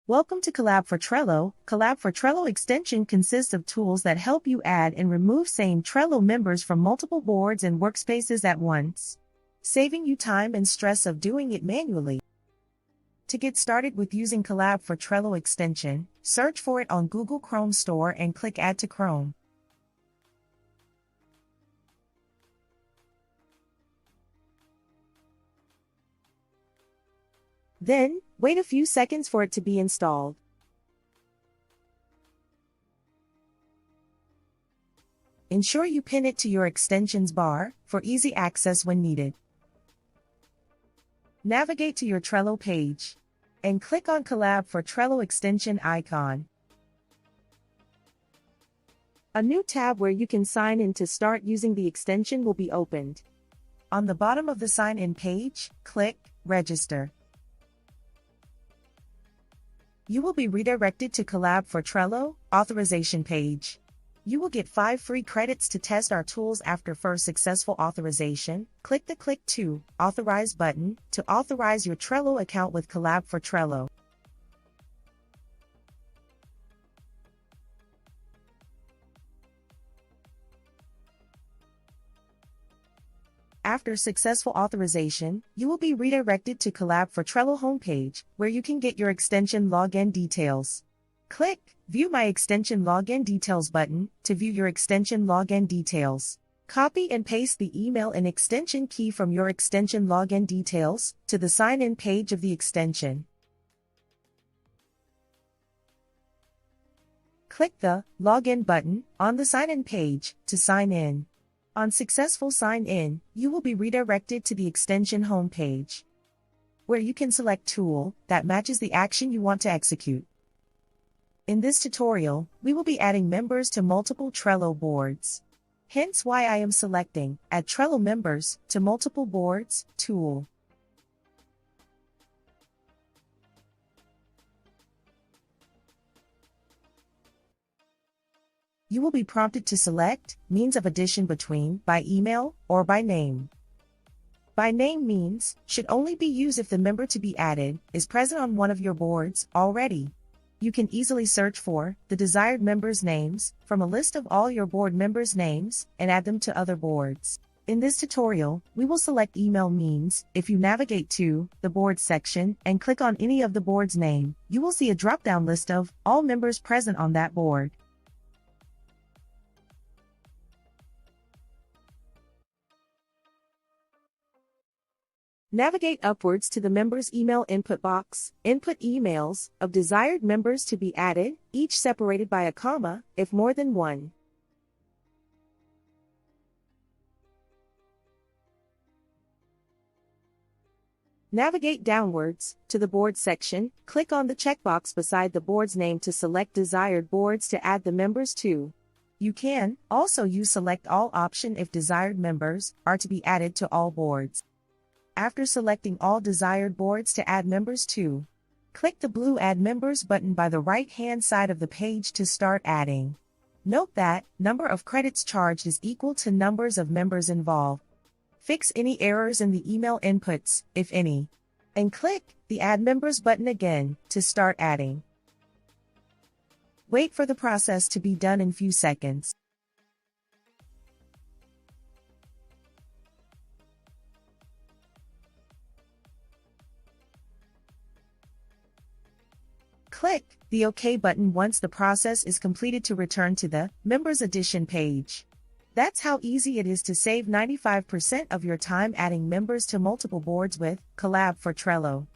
Welcome to Collab for Trello. Collab for Trello extension consists of tools that help you add and remove same Trello members from multiple boards and workspaces at once, saving you time and stress of doing it manually. To get started with using Collab for Trello extension, search for it on Google Chrome Store and click Add to Chrome. Then, wait a few seconds for it to be installed. Ensure you pin it to your extensions bar for easy access when needed. Navigate to your Trello page and click on Collab for Trello extension icon. A new tab where you can sign in to start using the extension will be opened. On the bottom of the sign-in page, click Register. You will be redirected to Collab for Trello authorization page. You will get 5 free credits to test our tools after first successful authorization. Click the Click to Authorize button to authorize your Trello account with Collab for Trello. After successful authorization, you will be redirected to Collab for Trello homepage, where you can get your extension login details. Click View My Extension Login Details button to view your extension login details. Copy and paste the email and extension key from your extension login details to the sign-in page of the extension. Click the Login button on the sign-in page to sign in. On successful sign-in, you will be redirected to the extension homepage, where you can select tool that matches the action you want to execute. In this tutorial, we will be adding members to multiple Trello boards. Hence why I am selecting Add Trello Members to Multiple Boards tool. You will be prompted to select means of addition between by email or by name. By name means should only be used if the member to be added is present on one of your boards already. You can easily search for the desired members' names from a list of all your board members' names and add them to other boards. In this tutorial, we will select email means. If you navigate to the board section and click on any of the board's name, you will see a drop-down list of all members present on that board. Navigate upwards to the members' email input box. Input emails of desired members to be added, each separated by a comma, if more than one. Navigate downwards to the board section. Click on the checkbox beside the board's name to select desired boards to add the members to. You can also use Select All option if desired members are to be added to all boards. After selecting all desired boards to add members to, click the blue Add Members button by the right-hand side of the page to start adding. Note that number of credits charged is equal to numbers of members involved. Fix any errors in the email inputs, if any, and click the Add Members button again to start adding. Wait for the process to be done in few seconds. Click the OK button once the process is completed to return to the Members Addition page. That's how easy it is to save 95% of your time adding members to multiple boards with Collab for Trello.